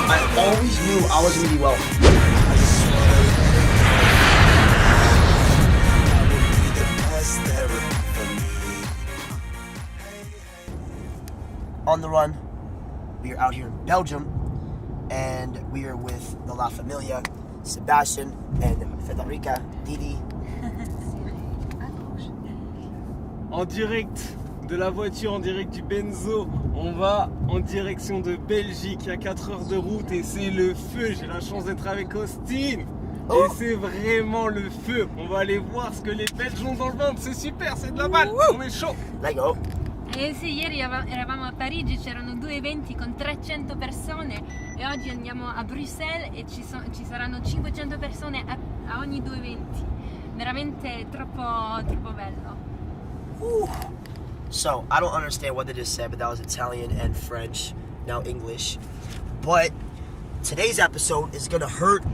I always knew I was going to be wealthy. On the run, we are out here in Belgium, and we are with the La Familia, Sebastian and Federica, Didi. En direct de la voiture, en direct du Benzo, on va en direction de Belgique, à 4 heures de route et c'est le feu. J'ai la chance d'être avec Austin et c'est vraiment le feu. On va aller voir ce que les Belges ont dans le ventre, c'est super, c'est de la balle, on est chaud. Let's go. Sì, ieri eravamo a Parigi, c'erano 2 eventi con 300 persone e oggi andiamo a Bruxelles e ci saranno 500 persone a ogni 2 eventi. Veramente troppo bello. So, I don't understand what they just said, but that was Italian and French, now English. But today's episode is gonna hurt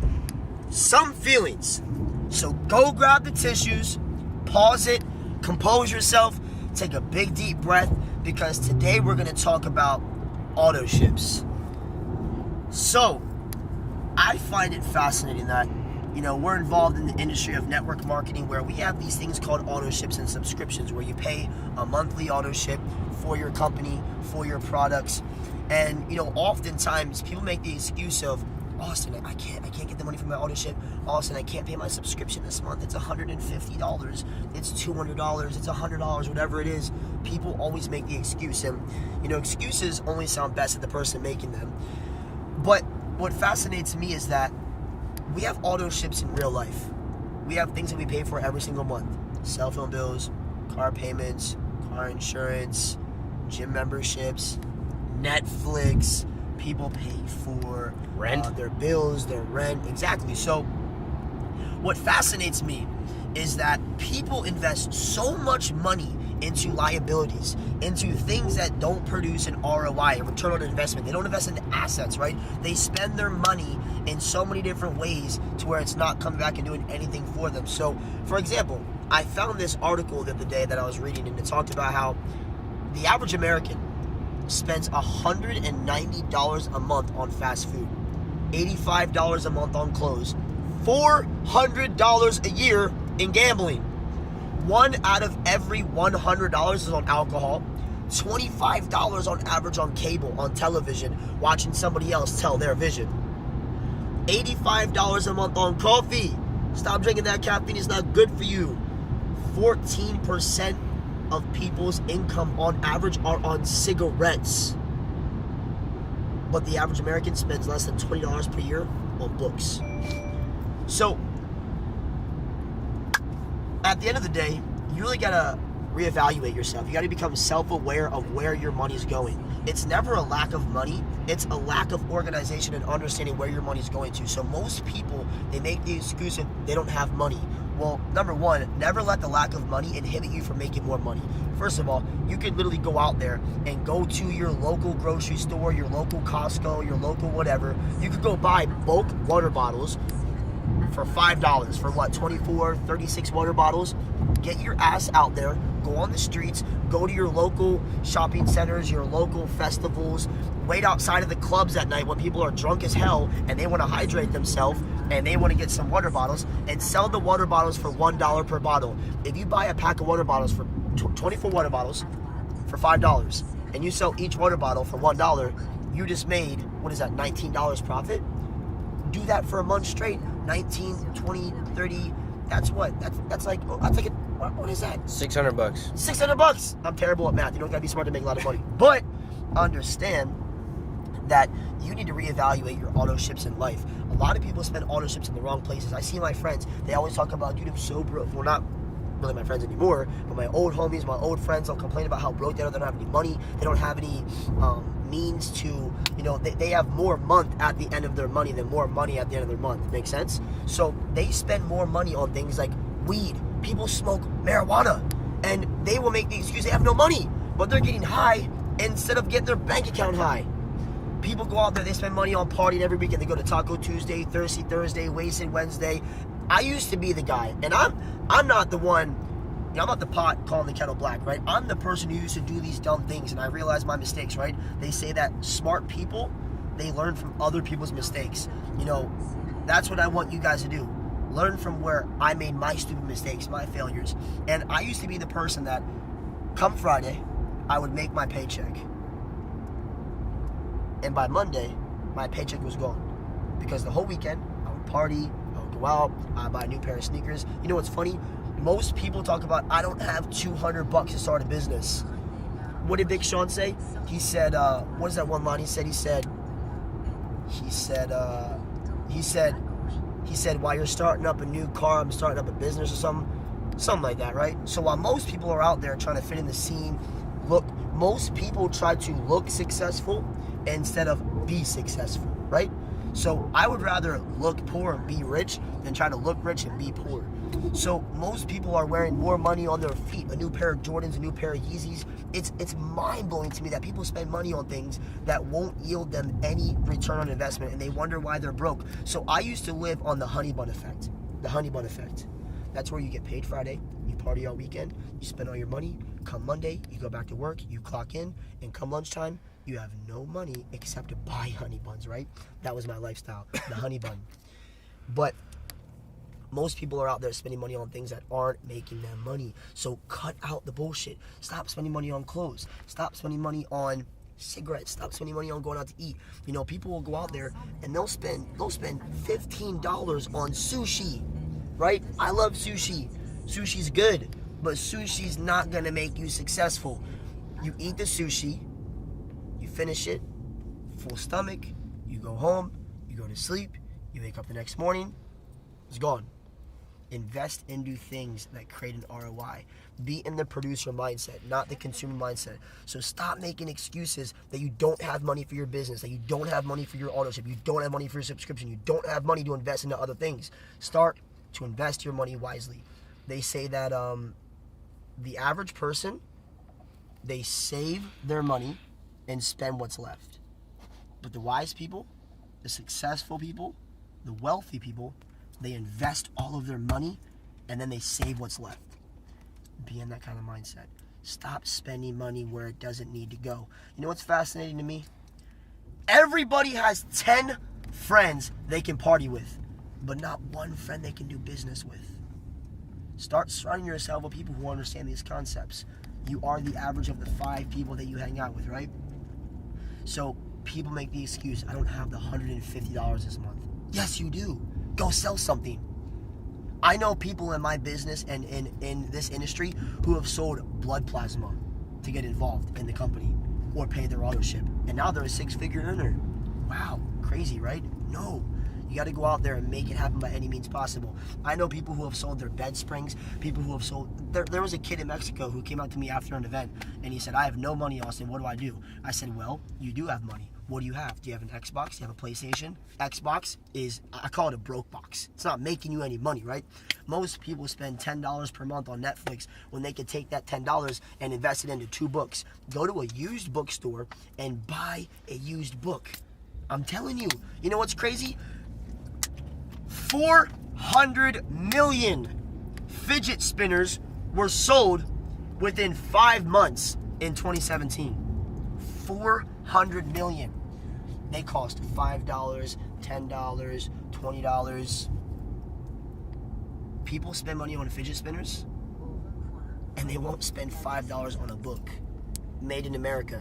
some feelings. So go grab the tissues, pause it, compose yourself, take a big deep breath, because today we're gonna talk about Autoships. So, I find it fascinating that, we're involved in the industry of network marketing where we have these things called Autoships and subscriptions where you pay a monthly Autoship for your company, for your products. And, oftentimes people make the excuse of, Austin, I can't get the money from my Autoship. Austin, I can't pay my subscription this month. It's $150. It's $200. It's $100, whatever it is. People always make the excuse. And, excuses only sound best to the person making them. But what fascinates me is that we have Autoships in real life. We have things that we pay for every single month. Cell phone bills, car payments, car insurance, gym memberships, Netflix. People pay for rent, their bills, their rent. Exactly. So what fascinates me is that people invest so much money into liabilities, into things that don't produce an ROI, a return on investment. They don't invest into assets, right? They spend their money in so many different ways to where it's not coming back and doing anything for them. So, for example, I found this article the other day that I was reading, and it talked about how the average American spends $190 a month on fast food, $85 a month on clothes, $400 a year in gambling. 1 out of every $100 is on alcohol, $25 on average on cable, on television, watching somebody else tell their vision. $85 a month on coffee. Stop drinking that caffeine, it's not good for you. 14% of people's income on average are on cigarettes. But the average American spends less than $20 per year on books. So, at the end of the day, you really gotta reevaluate yourself. You gotta become self-aware of where your money's going. It's never a lack of money, it's a lack of organization and understanding where your money's going to. So most people, they make the excuse of they don't have money. Well, number one, never let the lack of money inhibit you from making more money. First of all, you could literally go out there and go to your local grocery store, your local Costco, your local whatever. You could go buy bulk water bottles for $5 for what, 24, 36 water bottles. Get your ass out there, go on the streets, go to your local shopping centers, your local festivals, wait outside of the clubs at night when people are drunk as hell and they want to hydrate themselves and they want to get some water bottles, and sell the water bottles for $1 per bottle. If you buy a pack of water bottles for 24 water bottles for $5 and you sell each water bottle for $1, you just made, what is that, $19 profit? Do that for a month straight. 19, 20, 30, that's what? That's like what is that? $600. $600. I'm terrible at math. You don't gotta be smart to make a lot of money. But understand that you need to reevaluate your Autoships in life. A lot of people spend Autoships in the wrong places. I see my friends, they always talk about, dude, I'm so broke. Well, not really my friends anymore, but my old homies, my old friends, they'll complain about how broke they are. They don't have any money. They don't have any means to, they have more month at the end of their money than more money at the end of their month. Make sense? So they spend more money on things like weed. People smoke marijuana and they will make the excuse they have no money, but they're getting high instead of getting their bank account high. People go out there, they spend money on partying every weekend. They go to Taco Tuesday, Thirsty Thursday, Wasted Wednesday. I used to be the guy, and I'm not the one, I'm not the pot calling the kettle black, right? I'm the person who used to do these dumb things, and I realized my mistakes, right? They say that smart people, they learn from other people's mistakes. You know, that's what I want you guys to do. Learn from where I made my stupid mistakes, my failures. And I used to be the person that, come Friday, I would make my paycheck. And by Monday, my paycheck was gone. Because the whole weekend, I would party, I would go out, I'd buy a new pair of sneakers. You know what's funny? Most people talk about, I don't have $200 to start a business. What did Big Sean say? He said, what is that one line he said? He said, while you're starting up a new car, I'm starting up a business or something like that, right? So while most people are out there trying to fit in the scene, most people try to look successful instead of be successful, right? So I would rather look poor and be rich than try to look rich and be poor. So most people are wearing more money on their feet, a new pair of Jordans, a new pair of Yeezys. It's mind-blowing to me that people spend money on things that won't yield them any return on investment, and they wonder why they're broke. So I used to live on the honey bun effect. The honey bun effect. That's where you get paid Friday, you party all weekend, you spend all your money, come Monday, you go back to work, you clock in, and come lunchtime, you have no money except to buy honey buns, right? That was my lifestyle, the honey bun. But most people are out there spending money on things that aren't making them money. So cut out the bullshit. Stop spending money on clothes. Stop spending money on cigarettes. Stop spending money on going out to eat. You know, people will go out there and they'll spend $15 on sushi, right? I love sushi. Sushi's good, but sushi's not gonna make you successful. You eat the sushi, you finish it, full stomach, you go home, you go to sleep, you wake up the next morning, it's gone. Invest into things that create an ROI. Be in the producer mindset, not the consumer mindset. So stop making excuses that you don't have money for your business, that you don't have money for your Autoship, you don't have money for your subscription, you don't have money to invest into other things. Start to invest your money wisely. They say that the average person, they save their money and spend what's left. But the wise people, the successful people, the wealthy people, they invest all of their money and then they save what's left. Be in that kind of mindset. Stop spending money where it doesn't need to go. You know what's fascinating to me? Everybody has 10 friends they can party with, but not one friend they can do business with. Start surrounding yourself with people who understand these concepts. You are the average of the 5 people that you hang out with, right? So people make the excuse, I don't have the $150 this month. Yes, you do. Go sell something. I know people in my business and in this industry who have sold blood plasma to get involved in the company or pay their Autoship. And now they're a 6-figure earner. Wow, crazy, right? No. You got to go out there and make it happen by any means possible. I know people who have sold their bed springs, people who have sold... There was a kid in Mexico who came out to me after an event, and he said, I have no money, Austin. What do I do? I said, well, you do have money. What do you have? Do you have an Xbox? Do you have a PlayStation? Xbox is, I call it a broke box. It's not making you any money, right? Most people spend $10 per month on Netflix when they could take that $10 and invest it into 2 books. Go to a used bookstore and buy a used book. I'm telling you. You know what's crazy? 400 million fidget spinners were sold within 5 months in 2017. 400 million. They cost $5, $10, $20. People spend money on fidget spinners and they won't spend $5 on a book. Made in America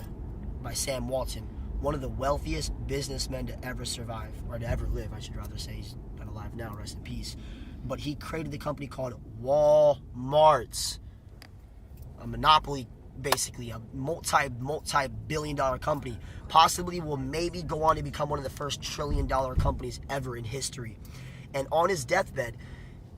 by Sam Walton, one of the wealthiest businessmen to ever survive, or to ever live, I should rather say. He's not alive now, rest in peace. But he created the company called Walmart, a monopoly, basically a multi-billion dollar company. Possibly will maybe go on to become one of the first $1 trillion companies ever in history. And on his deathbed,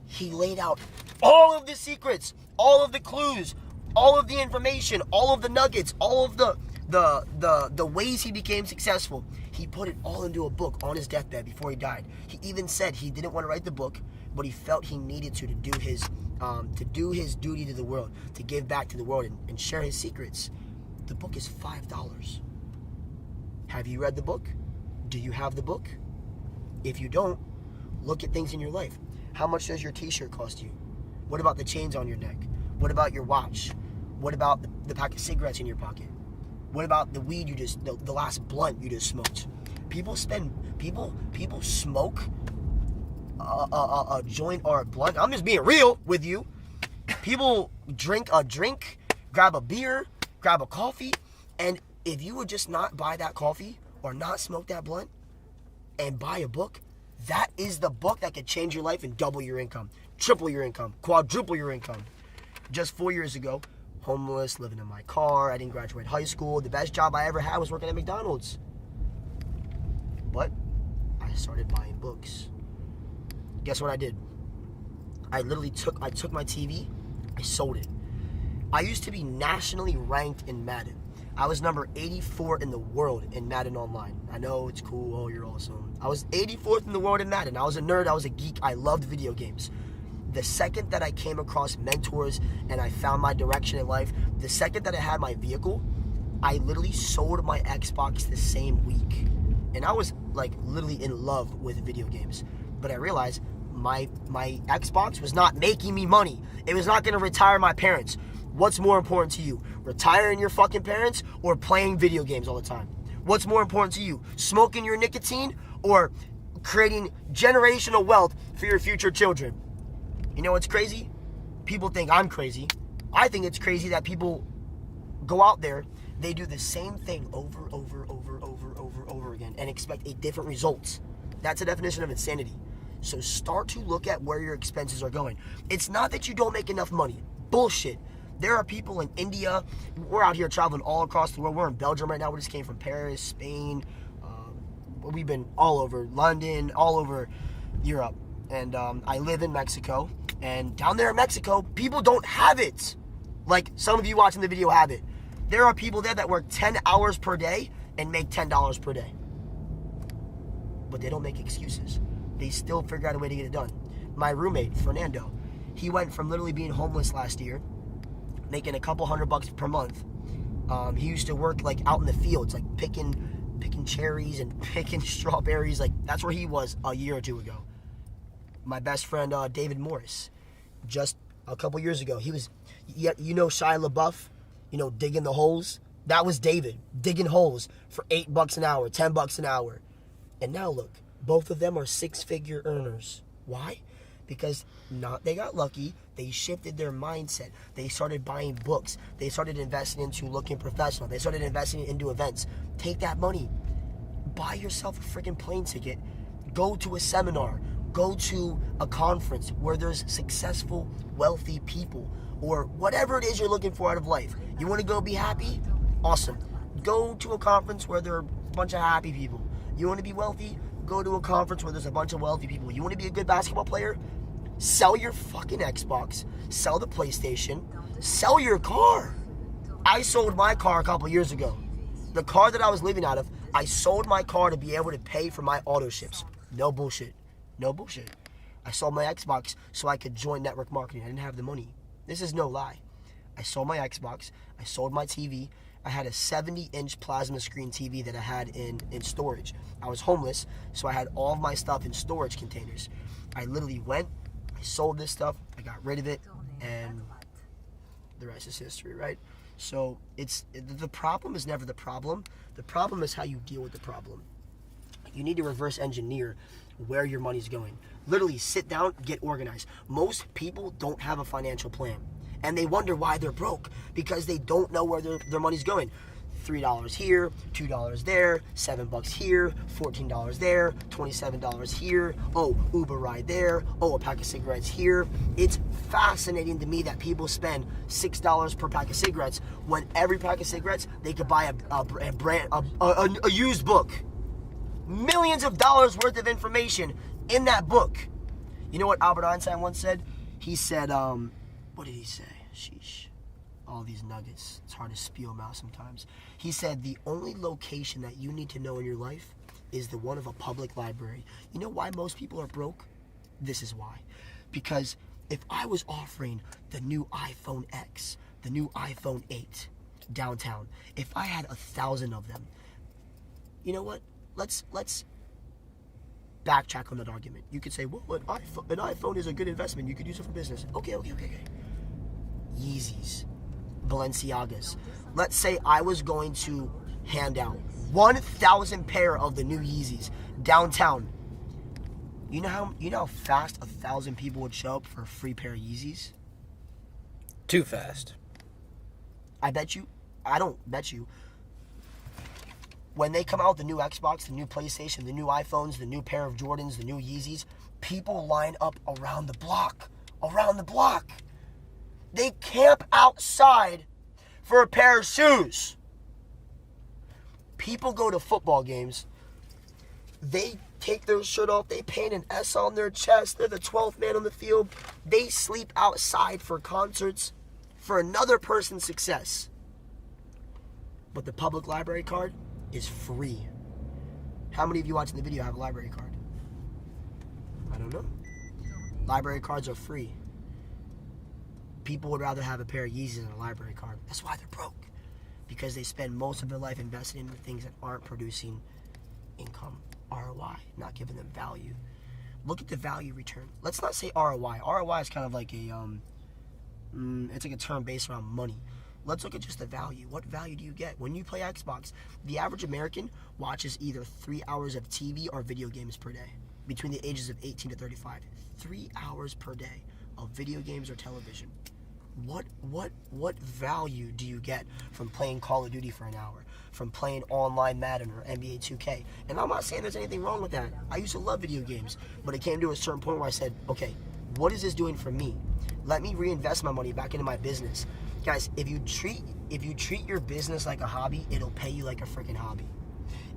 he laid out all of the secrets, all of the clues, all of the information, all of the nuggets, all of the ways he became successful. He put it all into a book on his deathbed before he died. He even said he didn't want to write the book, but he felt he needed to do his duty to the world, to give back to the world and share his secrets. The book is $5. Have you read the book? Do you have the book? If you don't, look at things in your life. How much does your t-shirt cost you? What about the chains on your neck? What about your watch? What about the pack of cigarettes in your pocket? What about the weed the last blunt you just smoked? People smoke a joint or a blunt. I'm just being real with you. People drink a drink, grab a beer, grab a coffee, and if you would just not buy that coffee or not smoke that blunt and buy a book, that is the book that could change your life and double your income, triple your income, quadruple your income. Just 4 years ago, homeless, living in my car, I didn't graduate high school. The best job I ever had was working at McDonald's. But I started buying books. Guess what I did? I took my TV, I sold it. I used to be nationally ranked in Madden. I was number 84 in the world in Madden Online. I know it's cool, oh, you're awesome. I was 84th in the world in Madden. I was a nerd, I was a geek, I loved video games. The second that I came across mentors and I found my direction in life, the second that I had my vehicle, I literally sold my Xbox the same week. And I was like literally in love with video games. But I realized my Xbox was not making me money. It was not going to retire my parents. What's more important to you? Retiring your fucking parents or playing video games all the time? What's more important to you? Smoking your nicotine or creating generational wealth for your future children? You know what's crazy? People think I'm crazy. I think it's crazy that people go out there, they do the same thing over again and expect a different results. That's a definition of insanity. So start to look at where your expenses are going. It's not that you don't make enough money. Bullshit. There are people in India. We're out here traveling all across the world. We're in Belgium right now. We just came from Paris, Spain. We've been all over London, all over Europe. And I live in Mexico. And down there in Mexico, people don't have it. Like some of you watching the video have it. There are people there that work 10 hours per day and make $10 per day. But they don't make excuses. They still figure out a way to get it done. My roommate, Fernando, he went from literally being homeless last year, making a couple $100 per month. He used to work like out in the fields, like picking cherries and picking strawberries. Like that's where he was a year or two ago. My best friend, David Morris, just a couple years ago, he was, you know Shia LaBeouf, digging the holes? That was David, digging holes for $8 an hour, $10 an hour. And now look, both of them are six-figure earners. Why? Because they got lucky, they shifted their mindset. They started buying books. They started investing into looking professional. They started investing into events. Take that money, buy yourself a freaking plane ticket, go to a seminar, go to a conference where there's successful, wealthy people, or whatever it is you're looking for out of life. You want to go be happy? Awesome. Go to a conference where there are a bunch of happy people. You want to be wealthy? Go to a conference where there's a bunch of wealthy people. You want to be a good basketball player? Sell your fucking Xbox. Sell the PlayStation. Sell your car. I sold my car a couple years ago. The car that I was living out of, I sold my car to be able to pay for my Autoships. No bullshit. No bullshit. I sold my Xbox so I could join network marketing. I didn't have the money. This is no lie. I sold my Xbox. I sold my TV. I had a 70-inch plasma screen TV that I had in storage. I was homeless, so I had all of my stuff in storage containers. I literally went, I sold this stuff, I got rid of it, and the rest is history, right? So the problem is never the problem. The problem is how you deal with the problem. You need to reverse engineer where your money's going. Literally sit down, get organized. Most people don't have a financial plan. And they wonder why they're broke, because they don't know where their money's going. $3 here, $2 there, $7 here, $14 there, $27 here, oh, Uber ride there, oh, a pack of cigarettes here. It's fascinating to me that people spend $6 per pack of cigarettes when every pack of cigarettes, they could buy a used book. Millions of dollars worth of information in that book. You know what Albert Einstein once said? He said, what did he say? Sheesh. All these nuggets. It's hard to spew them out sometimes. He said the only location that you need to know in your life is the one of a public library. You know why most people are broke? This is why. Because if I was offering the new iPhone X, the new iPhone 8 downtown, if I had 1,000 of them, you know what? Let's backtrack on that argument. You could say, well, an iPhone is a good investment. You could use it for business. Okay. Yeezys, Balenciagas. Let's say I was going to hand out 1,000 pair of the new Yeezys downtown. You know how fast 1,000 people would show up for a free pair of Yeezys? Too fast. I don't bet you. When they come out with the new Xbox, the new PlayStation, the new iPhones, the new pair of Jordans, the new Yeezys, people line up around the block. Around the block. They camp outside for a pair of shoes. People go to football games. They take their shirt off. They paint an S on their chest. They're the 12th man on the field. They sleep outside for concerts for another person's success. But the public library card is free. How many of you watching the video have a library card? I don't know. Library cards are free. People would rather have a pair of Yeezys than a library card. That's why they're broke. Because they spend most of their life invested in the things that aren't producing income, ROI, not giving them value. Look at the value return. Let's not say ROI. ROI is kind of like it's like a term based around money. Let's look at just the value. What value do you get? When you play Xbox, the average American watches either 3 hours of TV or video games per day, between the ages of 18 to 35. 3 hours per day of video games or television. What value do you get from playing Call of Duty for an hour, from playing online Madden or NBA 2K? And I'm not saying there's anything wrong with that. I used to love video games, but it came to a certain point where I said, okay, what is this doing for me? Let me reinvest my money back into my business. Guys, if you treat your business like a hobby, it'll pay you like a freaking hobby.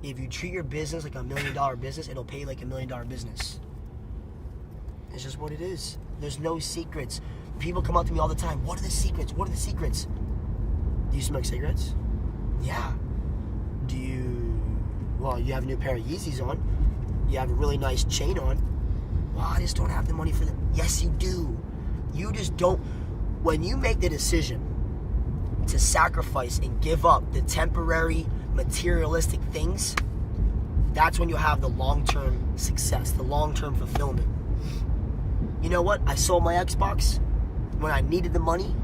If you treat your business like $1 million business, it'll pay you like $1 million business. It's just what it is. There's no secrets. People come up to me all the time. What are the secrets? What are the secrets? Do you smoke cigarettes? Yeah. Well, you have a new pair of Yeezys on. You have a really nice chain on. Well, I just don't have the money for them. Yes, you do. You just don't. When you make the decision to sacrifice and give up the temporary, materialistic things, that's when you'll have the long-term success, the long-term fulfillment. You know what? I sold my Xbox when I needed the money.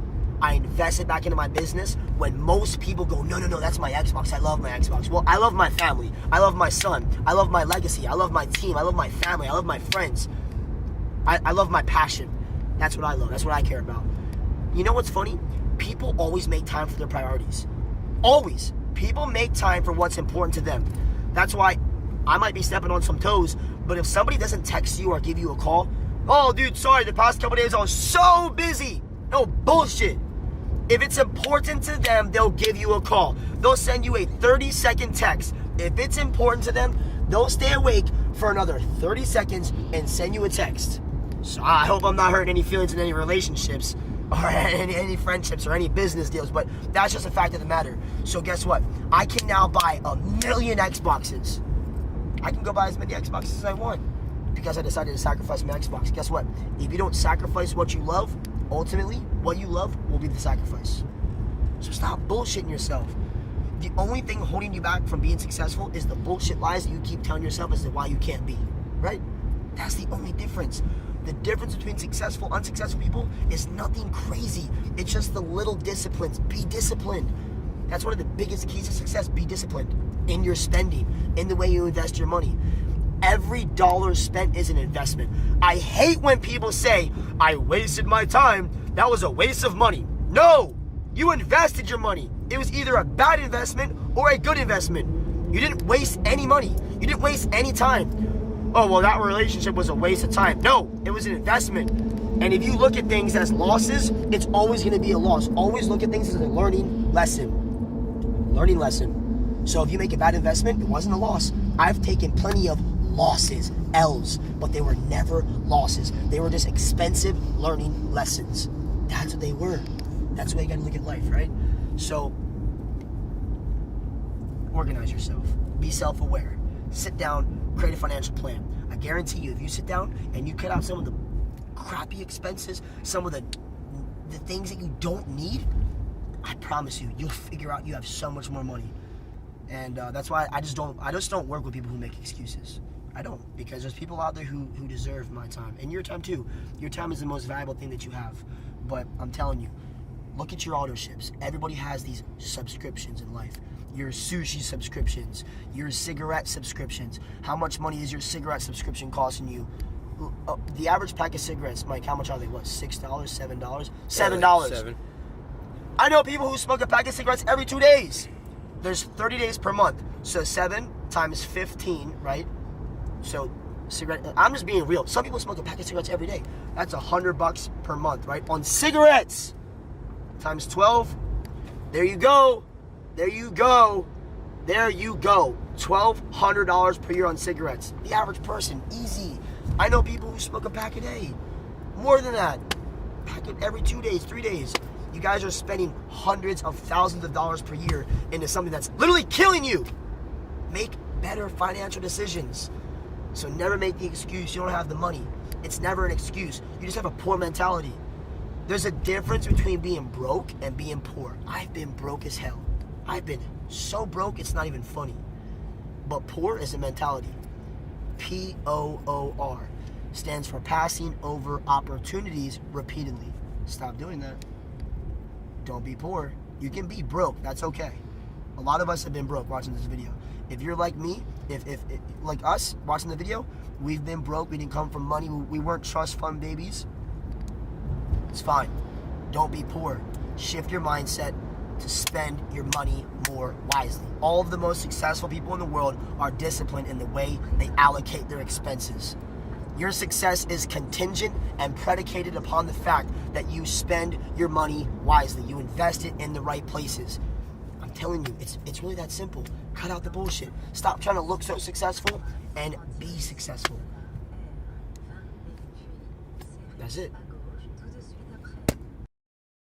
I invested back into my business when most people go, no, that's my Xbox. I love my Xbox. Well, I love my family. I love my son. I love my legacy. I love my team. I love my family. I love my friends. I love my passion. That's what I love. That's what I care about. You know what's funny? People always make time for their priorities. Always. People make time for what's important to them. That's why I might be stepping on some toes, but if somebody doesn't text you or give you a call, oh, dude, sorry, the past couple days I was so busy. No, bullshit. If it's important to them, they'll give you a call. They'll send you a 30-second text. If it's important to them, they'll stay awake for another 30 seconds and send you a text. So I hope I'm not hurting any feelings in any relationships or any friendships or any business deals, but that's just a fact of the matter. So guess what? I can now buy 1 million Xboxes. I can go buy as many Xboxes as I want because I decided to sacrifice my Xbox. Guess what? If you don't sacrifice what you love, ultimately, what you love will be the sacrifice. So stop bullshitting yourself. The only thing holding you back from being successful is the bullshit lies that you keep telling yourself as to why you can't be, right? That's the only difference. The difference between successful, unsuccessful people is nothing crazy. It's just the little disciplines. Be disciplined. That's one of the biggest keys to success. Be disciplined in your spending, in the way you invest your money. Every dollar spent is an investment. I hate when people say, I wasted my time. That was a waste of money. No, you invested your money. It was either a bad investment or a good investment. You didn't waste any money. You didn't waste any time. Oh, well, that relationship was a waste of time. No, it was an investment. And if you look at things as losses, it's always going to be a loss. Always look at things as a learning lesson. Learning lesson. So if you make a bad investment, it wasn't a loss. I've taken plenty of losses, L's, but they were never losses. They were just expensive learning lessons. That's what they were. That's the way you got to look at life, right? So, organize yourself. Be self-aware. Sit down. Create a financial plan. I guarantee you, if you sit down and you cut out some of the crappy expenses, some of the things that you don't need, I promise you, you'll figure out you have so much more money. And that's why I just don't work with people who make excuses. I don't, because there's people out there who deserve my time and your time too. Your time is the most valuable thing that you have. But I'm telling you, Look at your Autoships. Everybody has these subscriptions in life. Your sushi subscriptions, your cigarette subscriptions. How much money is your cigarette subscription costing you? The average pack of cigarettes, Mike, how much are they? What, $6, $7? $7. $7. I know people who smoke a pack of cigarettes every 2 days. There's 30 days per month. So 7 times 15, right? So cigarette, I'm just being real. Some people smoke a pack of cigarettes every day. That's $100 per month, right? On cigarettes. Times 12. There you go. There you go. There you go. $1,200 per year on cigarettes. The average person, easy. I know people who smoke a pack a day. More than that. Pack it every 2 days, 3 days. You guys are spending hundreds of thousands of dollars per year into something that's literally killing you. Make better financial decisions. So never make the excuse you don't have the money. It's never an excuse. You just have a poor mentality. There's a difference between being broke and being poor. I've been broke as hell. I've been so broke it's not even funny. But poor is a mentality. POOR stands for passing over opportunities repeatedly. Stop doing that. Don't be poor. You can be broke. That's okay. A lot of us have been broke watching this video. If you're like me, if like us watching the video, we've been broke. We didn't come from money. We weren't trust fund babies. It's fine. Don't be poor. Shift your mindset to spend your money more wisely. All of the most successful people in the world are disciplined in the way they allocate their expenses. Your success is contingent and predicated upon the fact that you spend your money wisely. You invest it in the right places. I'm telling you, it's really that simple. Cut out the bullshit. Stop trying to look so successful and be successful. That's it.